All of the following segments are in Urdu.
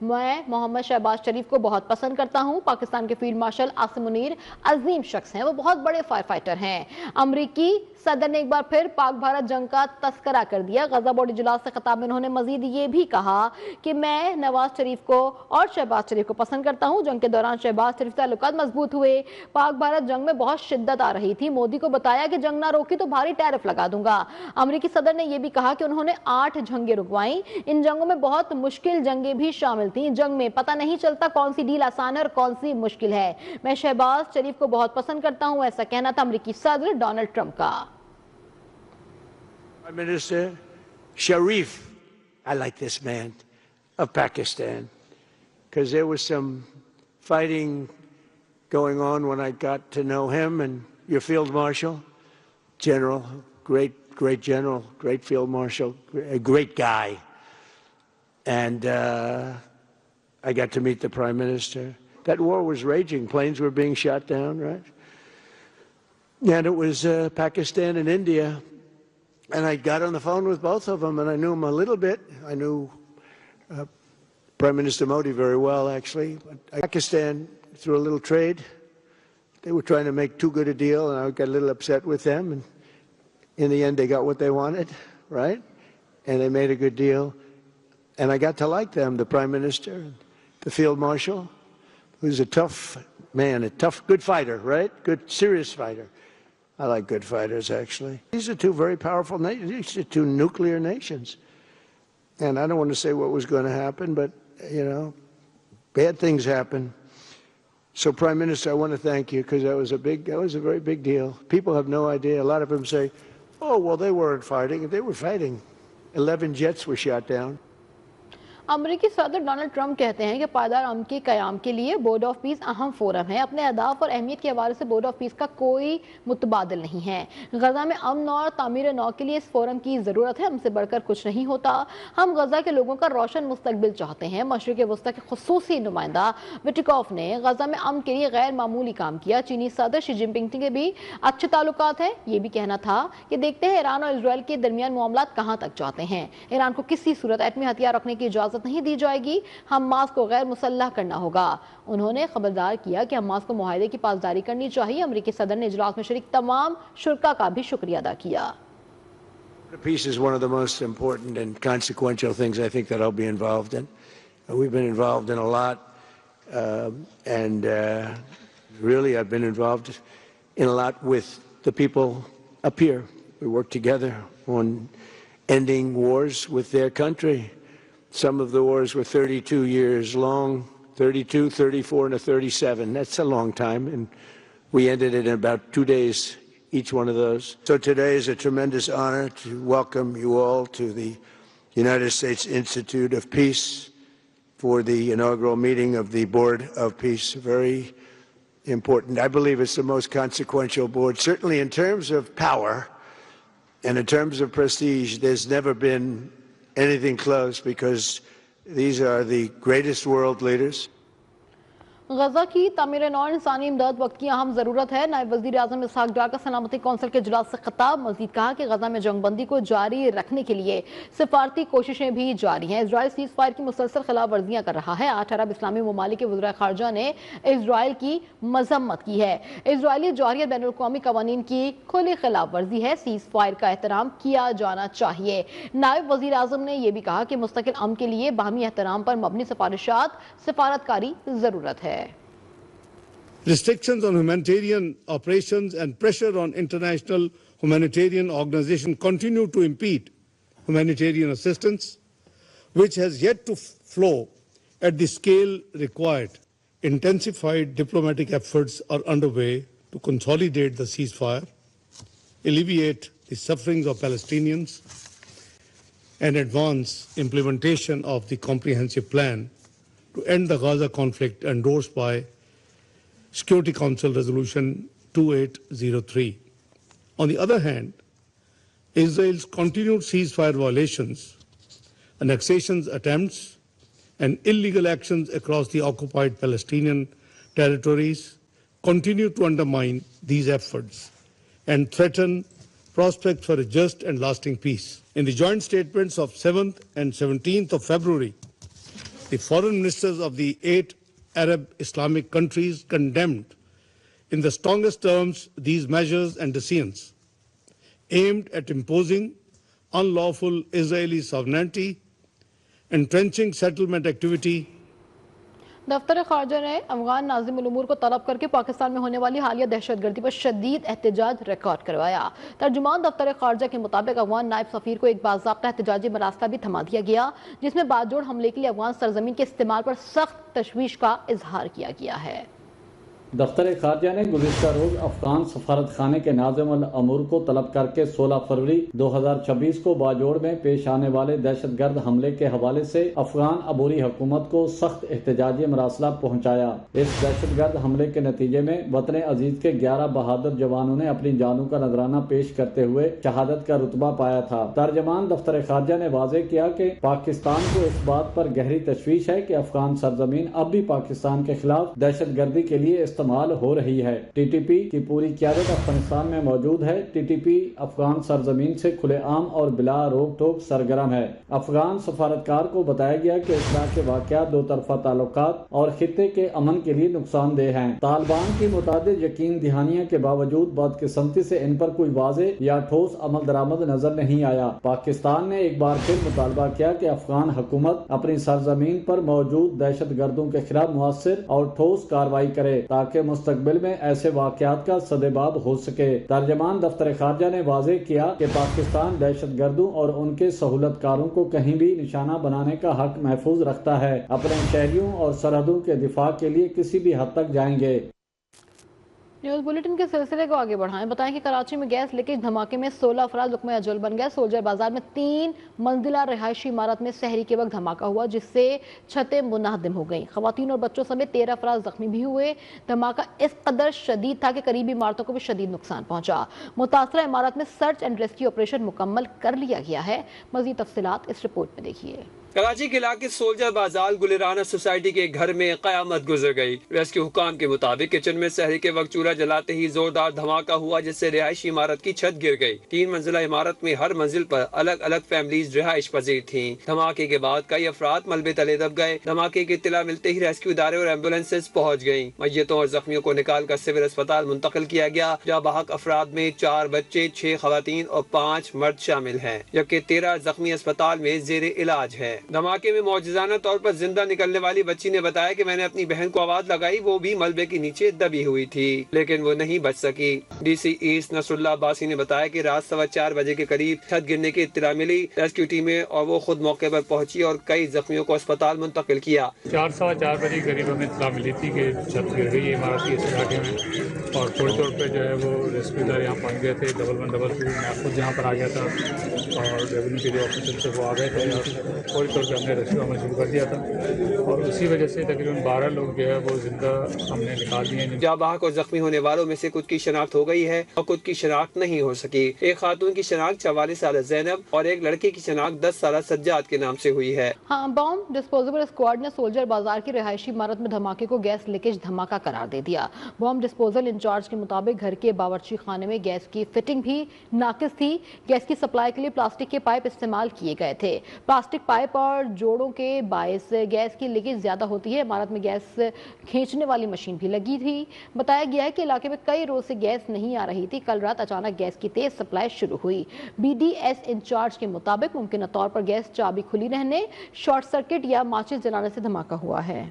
میں محمد شہباز شریف کو بہت پسند کرتا ہوں. پاکستان کے فیلڈ مارشل عاصم منیر عظیم شخص ہیں, وہ بہت بڑے فائر فائٹر ہیں. امریکی صدر نے ایک بار پھر پاک بھارت جنگ کا تذکرہ کر دیا. غزہ بورڈ اجلاس سے خطاب میں انہوں نے مزید یہ بھی کہا کہ میں نواز شریف کو اور شہباز شریف کو پسند کرتا ہوں. جنگ کے دوران شہباز شریف تعلقات مضبوط ہوئے. پاک بھارت جنگ میں بہت شدت آ رہی تھی. مودی کو بتایا کہ جنگ نہ روکی تو بھاری ٹیرف لگا دوں گا. امریکی صدر نے یہ بھی کہا کہ انہوں نے 8 جنگیں رکوائیں. ان جنگوں میں بہت مشکل جنگیں بھی شامل تھیں. جنگ میں پتہ نہیں چلتا کون سی ڈیل آسان ہے اور کون سی مشکل ہے. میں شہباز شریف کو بہت پسند کرتا ہوں, ایسا کہنا تھا امریکی صدر ڈونلڈ ٹرمپ کا. Prime Minister Sharif, I like this man, of Pakistan, because there was some fighting going on when I got to know him, and your Field Marshal, General, great General, great Field Marshal, a great guy. And I got to meet the Prime Minister. That war was raging. Planes were being shot down, right? And it was Pakistan and India. And I got on the phone with both of them, and I knew them a little bit. I knew Prime Minister Modi very well, actually. Pakistan, through a little trade, they were trying to make too good a deal, and I got a little upset with them. And in the end, they got what they wanted, right? And they made a good deal. And I got to like them, the Prime Minister, the Field Marshal, who's a tough man, a tough, good fighter, right? Good, serious fighter. I like good fighters, actually. These are two very powerful nations. These are two nuclear nations. And I don't want to say what was going to happen, but, you know, bad things happen. So, Prime Minister, I want to thank you, because that was a very big deal. People have no idea. A lot of them say, oh, well, they weren't fighting. They were fighting. 11 jets were shot down. امریکی صدر ڈونلڈ ٹرمپ کہتے ہیں کہ پائیدار امن کے قیام کے لیے بورڈ آف پیس اہم فورم ہے. اپنے اہداف اور اہمیت کے حوالے سے بورڈ آف پیس کا کوئی متبادل نہیں ہے. غزہ میں امن اور تعمیر نو کے لیے اس فورم کی ضرورت ہے. ہم سے بڑھ کر کچھ نہیں ہوتا. ہم غزہ کے لوگوں کا روشن مستقبل چاہتے ہیں. مشرق وسطی کے خصوصی نمائندہ وٹکوف نے غزہ میں امن کے لیے غیر معمولی کام کیا. چینی صدر شی جن پنگ کے بھی اچھے تعلقات ہیں. یہ بھی کہنا تھا کہ دیکھتے ہیں ایران اور اسرائیل کے درمیان معاملات کہاں تک جاتے ہیں. ایران کو کسی صورت ایٹمی ہتھیار رکھنے کی اجازت نہیں دی جائے گی. حماس کو غیر مسلح کرنا ہوگا. انہوں نے خبردار کیا کہ حماس کو معاہدے کی پاسداری کرنی چاہیے. امریکی صدر نے اجلاس میں شریک تمام شرکا کا بھی شکریہ ادا کیا. Peace is one of the most important and consequential things I think that I'll be involved in. We've been involved in a lot, and really I've been involved in a lot with the people up here. We work together on ending wars with their country. Some of the wars were 32 years long, 32, 34, and a 37. That's a long time, and we ended it in about 2 days, each one of those. So today is a tremendous honor to welcome you all to the United States Institute of Peace for the inaugural meeting of the Board of Peace. Very important. I believe it's the most consequential board, certainly in terms of power and in terms of prestige. There's never been anything close, because these are the greatest world leaders. Gaza کی تعمیر نو انسانی امداد وقت کی اہم ضرورت ہے. نائب وزیر اعظم اسحاق ڈار کا سلامتی کونسل کے اجلاس سے خطاب. مزید کہا کہ غزہ میں جنگ بندی کو جاری رکھنے کے لیے سفارتی کوششیں بھی جاری ہیں. اسرائیل سیز فائر کی مسلسل خلاف ورزیاں کر رہا ہے. 8 عرب اسلامی ممالک کے وزراء خارجہ نے اسرائیل کی مذمت کی ہے. اسرائیلی جوہریت بین الاقوامی قوانین کی کھلی خلاف ورزی ہے. سیز فائر کا احترام کیا جانا چاہیے. نائب وزیر اعظم نے یہ بھی کہا کہ مستقل امن کے لیے باہمی احترام پر مبنی سفارتکاری ضرورت ہے. Restrictions on humanitarian operations and pressure on international humanitarian organizations continue to impede humanitarian assistance, which has yet to flow at the scale required. Intensified diplomatic efforts are underway to consolidate the ceasefire, alleviate the sufferings of Palestinians, and advance implementation of the comprehensive plan to end the Gaza conflict endorsed by Security Council Resolution 2803. On the other hand, Israel's continued ceasefire violations, annexations attempts, and illegal actions across the occupied Palestinian territories continue to undermine these efforts and threaten prospects for a just and lasting peace. In the joint statements of 7th and 17th of February, The foreign ministers of the 8 Arab Islamic countries condemned in the strongest terms these measures and decisions aimed at imposing unlawful Israeli sovereignty, entrenching settlement activity. دفتر خارجہ نے افغان ناظم الامور کو طلب کر کے پاکستان میں ہونے والی حالیہ دہشت گردی پر شدید احتجاج ریکارڈ کروایا. ترجمان دفتر خارجہ کے مطابق افغان نائب سفیر کو ایک باضابطہ احتجاجی مراسلہ بھی تھما دیا گیا جس میں بات جوڑ حملے کے لیے افغان سرزمین کے استعمال پر سخت تشویش کا اظہار کیا گیا ہے. دفتر خارجہ نے گزشتہ روز افغان سفارت خانے کے ناظم الامور کو طلب کر کے 16 فروری 2026 کو باجوڑ میں پیش آنے والے دہشت گرد حملے کے حوالے سے افغان عبوری حکومت کو سخت احتجاجی مراسلہ پہنچایا. اس دہشت گرد حملے کے نتیجے میں وطن عزیز کے 11 بہادر جوانوں نے اپنی جانوں کا نذرانہ پیش کرتے ہوئے شہادت کا رتبہ پایا تھا. ترجمان دفتر خارجہ نے واضح کیا کہ پاکستان کو اس بات پر گہری تشویش ہے کہ افغان سرزمین اب بھی پاکستان کے خلاف دہشت گردی کے لیے استعمال ہو رہی ہے. ٹی ٹی پی کی پوری قیادت افغانستان میں موجود ہے. ٹی ٹی پی افغان سرزمین سے کھلے عام اور بلا روک ٹوک سرگرم ہے. افغان سفارتکار کو بتایا گیا کہ اس طرح کے واقعات دو طرفہ تعلقات اور خطے کے امن کے لیے نقصان دہ ہیں. طالبان کی متعدد یقین دہانیوں کے باوجود بدقسمتی سے ان پر کوئی واضح یا ٹھوس عمل درآمد نظر نہیں آیا. پاکستان نے ایک بار پھر مطالبہ کیا کہ افغان حکومت اپنی سرزمین پر موجود دہشت گردوں کے خلاف مؤثر اور ٹھوس کارروائی کرے تاکہ مستقبل میں ایسے واقعات کا سدباب ہو سکے. ترجمان دفتر خارجہ نے واضح کیا کہ پاکستان دہشت گردوں اور ان کے سہولت کاروں کو کہیں بھی نشانہ بنانے کا حق محفوظ رکھتا ہے. اپنے شہریوں اور سرحدوں کے دفاع کے لیے کسی بھی حد تک جائیں گے. نیوز بلیٹن کے سلسلے کو آگے بڑھائیں. بتائیں کہ کراچی میں گیس لیکیج دھماکے میں 16 افراد لقمہ اجل بن گئے. سولجر بازار میں 3 منزلہ رہائشی عمارت میں سحری کے وقت دھماکہ ہوا جس سے چھتیں منہدم ہو گئیں. خواتین اور بچوں سمیت 13 افراد زخمی بھی ہوئے. دھماکہ اس قدر شدید تھا کہ قریبی عمارتوں کو بھی شدید نقصان پہنچا. متاثرہ عمارت میں سرچ اینڈ ریسکیو آپریشن مکمل کر لیا گیا ہے. مزید تفصیلات اس رپورٹ میں دیکھیے. کراچی کے علاقے سولجر بازار گلرانہ سوسائٹی کے گھر میں قیامت گزر گئی. ریسکیو حکام کے مطابق کچن میں سحری کے وقت چولہا جلاتے ہی زوردار دھماکہ ہوا جس سے رہائشی عمارت کی چھت گر گئی. 3 منزلہ عمارت میں ہر منزل پر الگ الگ فیملیز رہائش پذیر تھیں. دھماکے کے بعد کئی افراد ملبے تلے دب گئے. دھماکے کی اطلاع ملتے ہی ریسکیو ادارے اور ایمبولینسز پہنچ گئیں. میتوں اور زخمیوں کو نکال کر سول اسپتال منتقل کیا گیا جہاں بحق افراد میں 4 بچے، 6 خواتین اور 5 مرد شامل ہیں جبکہ 13 زخمی اسپتال میں زیر علاج ہے. دھماکے میں معجزانہ طور پر زندہ نکلنے والی بچی نے بتایا کہ میں نے اپنی بہن کو آواز لگائی، وہ بھی ملبے کے نیچے دبی ہوئی تھی لیکن وہ نہیں بچ سکی. ڈی سی ایسٹ نصر اللہ عباسی نے بتایا کہ رات 4:15 بجے کے قریب چھت گرنے کی اطلاع ملی. ریسکیو ٹیمیں اور وہ خود موقع پر پہنچی اور کئی زخمیوں کو اسپتال منتقل کیا. 4:15 بجے قریب ہمیں اطلاع ملی تھی کہ چھت گر گئی ہے عمارت کے اس علاقے میں اور فوری طور پہ جو ہے وہ ریسکیو ادارے یہاں پہنچ گئے تھے. 1122 میں خود یہاں پر آ گیا تھا اور ریونیو کے جو آفیسر سے وہ آ گئے تھے اور فوری طور پہ ہم نے ریسکیو عمل شروع کر دیا تھا اور اسی وجہ سے تقریباً 12 لوگ جو ہے وہ زندہ ہم نے نکال دیے ہیں. جاں بحق اور زخمی ہونے والوں میں سے کچھ کی شناخت ہو گئی ہے اور کچھ کی شناخت نہیں ہو سکی. ایک خاتون کی شناخت 44 سالہ زینب اور ایک لڑکے کی شناخت 10 سالہ سجاد کے نام سے ہوئی ہے. بام ڈسپوزیبل اسکواڈ نے سولجر بازار کی رہائشی عمارت میں دھماکے کو گیس لیکیج دھماکہ قرار دے دیا. بام ڈسپوزل انچارج کے مطابق گھر کے باورچی خانے میں گیس کی فٹنگ بھی ناقص تھی. گیس کی سپلائی کے لیے پلاسٹک کے پائپ استعمال کیے گئے تھے. پلاسٹک پائپ اور جوڑوں کے باعث گیس کی لیکیج زیادہ ہوتی ہے. عمارت میں گیس کھینچنے والی مشین بھی لگی تھی. بتایا گیا ہے کہ علاقے میں کئی روز سے گیس نہیں آ رہی تھی. کل رات اچانک گیس کی تیز سپلائی شروع ہوئی. بی ڈی ایس انچارج کے مطابق ممکنہ طور پر گیس چابی کھلی رہنے، شارٹ سرکٹ یا ماچس جلانے سے دھماکہ ہوا ہے.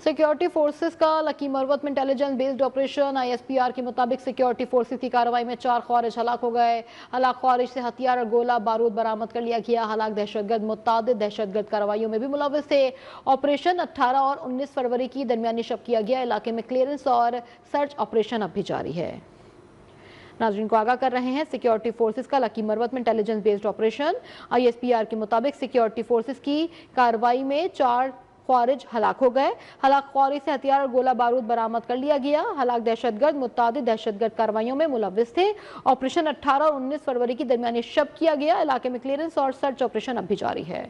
سیکیورٹی فورسز کا لکی مروت میں intelligence based operation. I S P R کے مطابق سیکیورٹی فورسز کی کارروائی میں 4 خوارج ہلاک ہو گئے. ہلاک خوارج سے ہتھیار اور گولہ بارود برآمد کر لیا گیا. ہلاک دہشت گرد متعدد دہشت گرد کارروائیوں میں بھی ملوث تھے. آپریشن 18 اور 19 فروری کی درمیانی شب کیا گیا. علاقے میں کلیئرنس اور سرچ آپریشن اب بھی جاری ہے. ناظرین کو آگاہ کر رہے ہیں سیکیورٹی فورسز کا لکی مروت میں intelligence based operation. I S P R کے مطابق سیکیورٹی فورسز کی کارروائی میں 4 خوارج ہلاک ہو گئے. ہلاک خوارج سے ہتھیار اور گولہ بارود برآمد کر لیا گیا. ہلاک دہشت گرد متعدد دہشت گرد کارروائیوں میں ملوث تھے. آپریشن 18 اور 19 فروری کی درمیانی شب کیا گیا. علاقے میں کلیئرنس اور سرچ آپریشن اب بھی جاری ہے.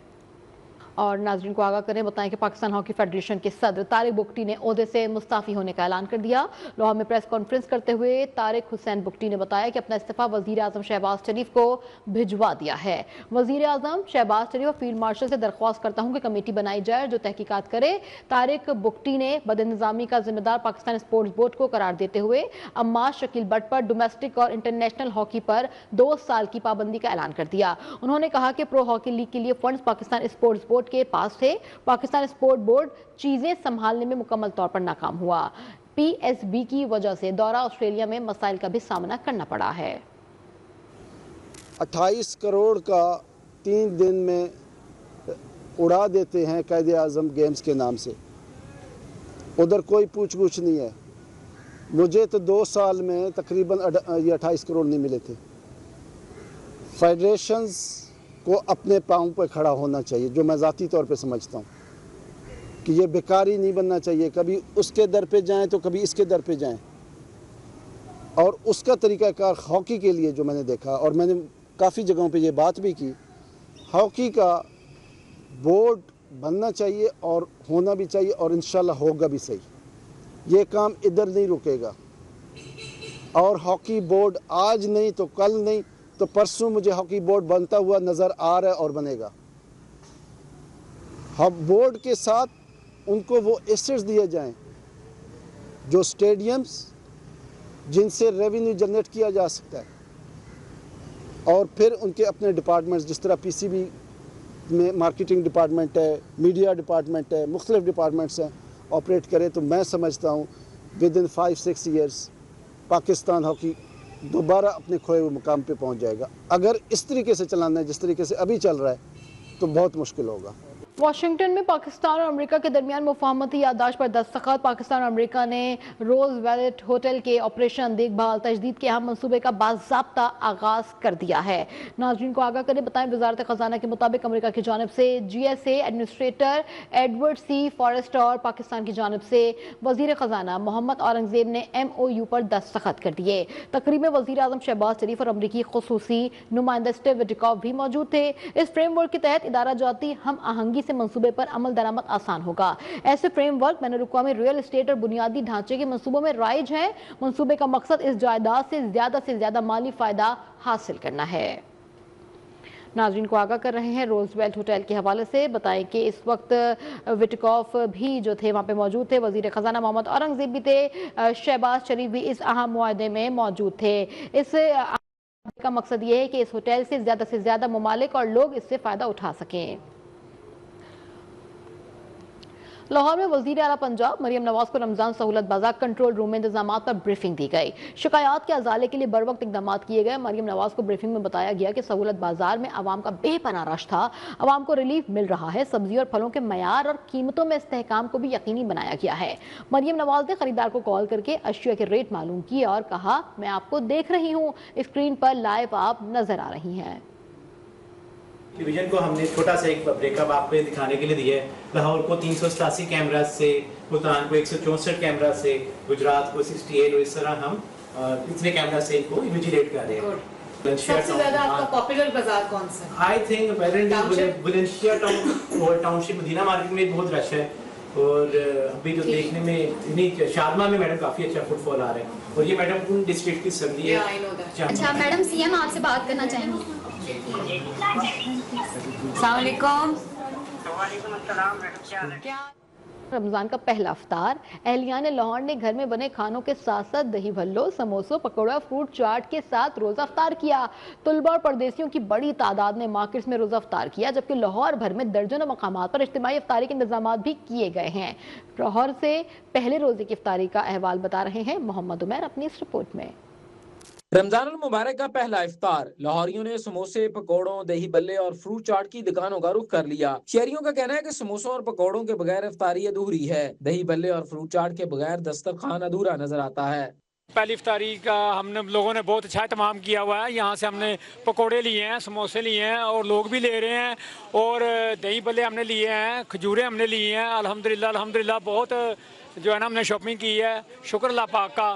اور ناظرین کو آگاہ کریں بتائیں کہ پاکستان ہاکی فیڈریشن کے صدر طارق بگٹی نے عہدے سے مستعفی ہونے کا اعلان کر دیا۔ لاہور میں پریس کانفرنس کرتے ہوئے طارق حسین بگٹی نے بتایا کہ اپنا استعفیٰ وزیر اعظم شہباز شریف کو بھجوا دیا ہے۔ وزیر اعظم شہباز شریف اور فیلڈ مارشل سے درخواست کرتا ہوں کہ کمیٹی بنائی جائے جو تحقیقات کرے۔ طارق بگٹی نے بد انتظامی کا ذمہ دار پاکستان اسپورٹس بورڈ کو قرار دیتے ہوئے عماد شکیل بٹ پر ڈومیسٹک اور انٹرنیشنل ہاکی پر 2 سال کی پابندی کا اعلان کر دیا۔ انہوں نے کہا کہ پرو ہاکی لیگ کے لیے فنڈز پاکستان اسپورٹس بورڈ کے پاس تھے۔ پاکستان اسپورٹ بورڈ چیزیں سنبھالنے میں مکمل طور پر ناکام ہوا۔ پی ایس بی کی وجہ سے دورہ آسٹریلیا میں مسائل کا بھی سامنا کرنا پڑا ہے۔ 28 کروڑ کا 3 دن میں اڑا دیتے ہیں قائد اعظم گیمز کے نام سے، ادھر کوئی پوچھ گچھ نہیں ہے۔ مجھے تو 2 سال میں تقریباً 28 کروڑ نہیں ملے تھے۔ فیڈریشنز کو اپنے پاؤں پہ کھڑا ہونا چاہیے، جو میں ذاتی طور پہ سمجھتا ہوں کہ یہ بیکاری نہیں بننا چاہیے، کبھی اس کے در پہ جائیں تو کبھی اس کے در پہ جائیں۔ اور اس کا طریقہ کار ہاکی کے لیے جو میں نے دیکھا، اور میں نے کافی جگہوں پہ یہ بات بھی کی، ہاکی کا بورڈ بننا چاہیے اور ہونا بھی چاہیے، اور انشاءاللہ ہوگا بھی صحیح۔ یہ کام ادھر نہیں رکے گا، اور ہاکی بورڈ آج نہیں تو کل نہیں تو پرسوں مجھے ہاکی بورڈ بنتا ہوا نظر آ رہا ہے اور بنے گا۔ بورڈ کے ساتھ ان کو وہ ایسٹس دیے جائیں جو سٹیڈیمز جن سے ریونیو جنریٹ کیا جا سکتا ہے، اور پھر ان کے اپنے ڈپارٹمنٹس جس طرح پی سی بی میں مارکیٹنگ ڈپارٹمنٹ ہے، میڈیا ڈپارٹمنٹ ہے، مختلف ڈپارٹمنٹس ہیں، آپریٹ کرے تو میں سمجھتا ہوں ودن 5-6 ایئرس پاکستان ہاکی دوبارہ اپنے کھوئے ہوئے مقام پہ پہنچ جائے گا۔ اگر اس طریقے سے چلانا ہے جس طریقے سے ابھی چل رہا ہے تو بہت مشکل ہوگا۔ واشنگٹن میں پاکستان اور امریکہ کے درمیان مفاہمتی یادداشت پر دستخط۔ پاکستان اور امریکہ نے روز ویلٹ ہوٹل کے آپریشن دیکھ بھال تجدید کے اہم منصوبے کا باضابطہ آغاز کر دیا ہے۔ ناظرین کو آگاہ کریں بتائیں وزارت خزانہ کے مطابق امریکہ کی جانب سے G S A administrator Edward C Forest اور پاکستان کی جانب سے وزیر خزانہ محمد اورنگزیب نے ایم او یو پر دستخط کر دیے۔ تقریب میں وزیر اعظم شہباز شریف اور امریکی خصوصی نمائندہ اسٹیو وٹکاف بھی موجود تھے۔ اس فریم ورک کے تحت ادارہ جاتی ہم آہنگی سے منصوبے پر عمل درآمد آسان ہوگا۔ ایسے فریم ورک بین الاقوامی ریل اسٹیٹ اور بنیادی ڈھانچے کے منصوبوں میں رائج ہیں۔ منصوبے کا مقصد اس جائیداد سے زیادہ مالی فائدہ حاصل کرنا ہے۔ ناظرین کو آگاہ کر رہے ہیں روز ویلٹ ہوٹل کے حوالے سے بتائیں کہ اس وقت وٹکاف بھی جو تھے وہاں پہ موجود تھے، وزیر خزانہ محمد اورنگزیب بھی تھے، شہباز شریف بھی اس اہم معاہدے میں موجود تھے۔ اس کا مقصد یہ ہے کہ اس ہوٹل سے زیادہ ممالک اور لوگ اس سے فائدہ اٹھا سکیں۔ لاہور میں وزیر اعلیٰ پنجاب مریم نواز کو رمضان سہولت بازار کنٹرول روم میں انتظامات پر بریفنگ دی گئی۔ شکایات کے ازالے کے لیے بروقت اقدامات کیے گئے۔ مریم نواز کو بریفنگ میں بتایا گیا کہ سہولت بازار میں عوام کا بے پناہ رش تھا، عوام کو ریلیف مل رہا ہے، سبزی اور پھلوں کے معیار اور قیمتوں میں استحکام کو بھی یقینی بنایا گیا ہے۔ مریم نواز نے خریدار کو کال کر کے اشیاء کے ریٹ معلوم کیے اور کہا میں آپ کو دیکھ رہی ہوں، اسکرین پر لائیو آپ نظر آ رہی ہیں۔ ڈویژن کو ہم نے چھوٹا سا ایک بریک اپ آپ کو دکھانے کے لیے دیا ہے۔ لاہور کو 387 کیمراز سے، ملتان کو 164 کیمراز سے، گجرات کو 68، اور اس طرح ہم اتنے کیمرا سے ان کو انویجیلیٹ کر رہے ہیں۔ سب سے زیادہ آپ کا پاپولر بازار کون سا ہے؟ I think Bulandshahr township Madina market میں بہت رش ہے، اور ابھی جو دیکھنے میں شادمہ میں میڈم کافی اچھا فٹ فال آ رہا ہے، اور یہ میڈم ان ڈسٹرکٹ کی سردی ہے۔ اچھا میڈم سی ایم آپ سے بات کرنا چاہیں گے۔ السلام علیکم۔ وعلیکم السلام میڈم، کیا رمضان کا پہلا افطار اہلیان لاہور نے گھر میں بنے کھانوں کے ساتھ ساتھ دہی بھلوں، سموسوں، پکوڑا، فروٹ چاٹ کے ساتھ روزہ افطار کیا۔ طلباء اور پردیسیوں کی بڑی تعداد نے مارکیٹس میں روزہ افطار کیا، جبکہ لاہور بھر میں درجنوں مقامات پر اجتماعی افطاری کے انتظامات بھی کیے گئے ہیں۔ لاہور سے پہلے روزے کی افطاری کا احوال بتا رہے ہیں محمد عمیر اپنی اس رپورٹ میں۔ رمضان المبارک کا پہلا افطار لاہوریوں نے سموسے، پکوڑوں، دہی بلے اور فروٹ چاٹ کی دکانوں کا رخ کر لیا۔ شہریوں کا کہنا ہے کہ سموسوں اور پکوڑوں کے بغیر افطاری ادھوری ہے، دہی بلے اور فروٹ چاٹ کے بغیر دسترخوان ادھورا نظر آتا ہے۔ پہلی افطاری کا ہم نے لوگوں نے بہت اچھا اہتمام کیا ہوا ہے۔ یہاں سے ہم نے پکوڑے لیے ہیں، سموسے لیے ہیں، اور لوگ بھی لے رہے ہیں، اور دہی بلے ہم نے لیے ہیں، کھجوریں ہم نے لیے ہیں۔ الحمدللہ بہت جو ہے نا ہم نے شاپنگ کی ہے، شکر اللہ پاک کا۔